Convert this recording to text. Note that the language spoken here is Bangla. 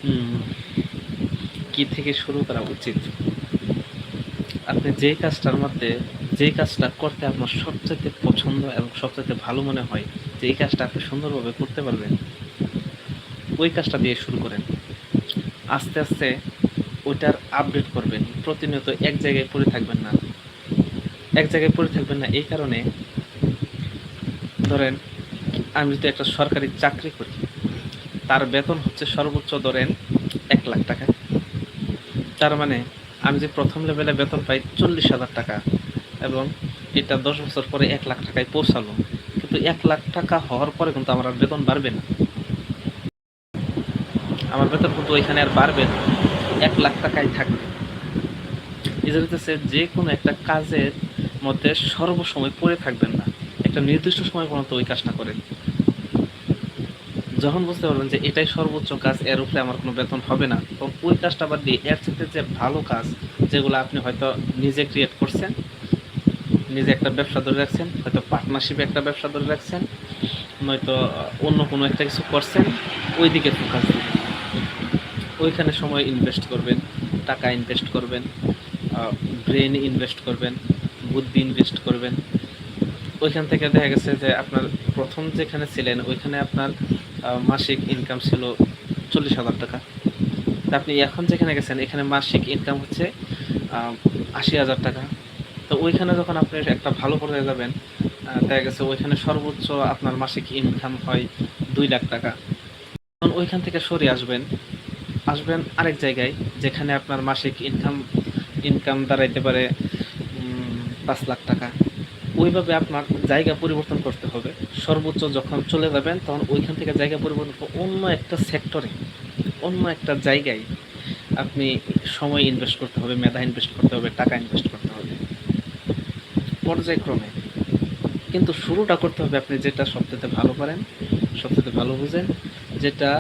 উম, কি থেকে শুরু করা উচিত? আপনি যেই কাজটার মধ্যে, যেই কাজটা করতে আপনার সবচাইতে পছন্দ এবং সবচাইতে ভালো মনে হয়, যে এই কাজটা আপনি সুন্দরভাবে করতে পারবেন, ওই কাজটা দিয়ে শুরু করেন। আস্তে আস্তে ওইটার আপডেট করবেন। প্রতিনিয়ত এক জায়গায় পড়ে থাকবেন না। এক জায়গায় পড়ে থাকবেন না এই কারণে, ধরেন আমি যদি একটা সরকারি চাকরি করি, তার বেতন হচ্ছে সর্বোচ্চ ধরেন 1 লাখ টাকা। তার মানে আমি যে প্রথম লেভেলে বেতন পাই 40,000 টাকা, এবং এটা 10 বছর পরে 1 লাখ টাকায় পৌঁছালো। কিন্তু 1 লাখ টাকা হওয়ার পরে কিন্তু আমার আর বেতন বাড়বে না। আমার বেতন কিন্তু ওইখানে আর বাড়বে না, 1 লাখ টাকাই থাকবে। এই যে হচ্ছে যে কোনো একটা কাজের মধ্যে সর্বসময় পড়ে থাকবেন না, একটা নির্দিষ্ট সময় পর্যন্ত ওই কাজটা করেন। যখন বুঝতে পারবেন যে এটাই সর্বোচ্চ কাজ, এর উপরে আমার কোনো বেতন হবে না, তখন ওই কাজটা বাদ দিয়ে এর চাইতে যে ভালো কাজ, যেগুলো আপনি হয়তো নিজে ক্রিয়েট করছেন, নিজে একটা ব্যবসা ধরে রাখছেন, হয়তো পার্টনারশিপে একটা ব্যবসা ধরে রাখছেন, নয়তো অন্য কোনো একটা কিছু করছেন, ওই দিকে ফোকাস দিবেন। ওইখানে সময় ইনভেস্ট করবেন, টাকা ইনভেস্ট করবেন, ব্রেন ইনভেস্ট করবেন, বুদ্ধি ইনভেস্ট করবেন। ওইখান থেকে দেখা গেছে যে আপনার প্রথম যেখানে ছিলেন ওইখানে আপনার মাসিক ইনকাম ছিল 40,000 টাকা। তা আপনি এখন যেখানে গেছেন এখানে মাসিক ইনকাম হচ্ছে 80,000 টাকা। তো ওইখানে যখন আপনি একটা ভালো পর্যায়ে যাবেন, দেখা গেছে ওইখানে সর্বোচ্চ আপনার মাসিক ইনকাম হয় 2 লাখ টাকা। তখন ওইখান থেকে সরে আসবেন, আসবেন আরেক জায়গায় যেখানে আপনার মাসিক ইনকাম ইনকাম দাঁড়াইতে পারে 5 লাখ টাকা। ওইভাবে আপনার জায়গা পরিবর্তন করতে হবে। সর্বোচ্চ যখন চলে যাবেন তখন ওইখান থেকে জায়গা পরিবর্তন করে অন্য একটা সেক্টরে, অন্য একটা জায়গায় আপনি সময় ইনভেস্ট করতে হবে, মেধা ইনভেস্ট করতে হবে, টাকা ইনভেস্ট করতে হবে পর্যায়ক্রমে। কিন্তু শুরুটা করতে হবে আপনি যেটা সবচেয়ে ভালো পারেন, সবচেয়ে ভালো বুঝেন, যেটা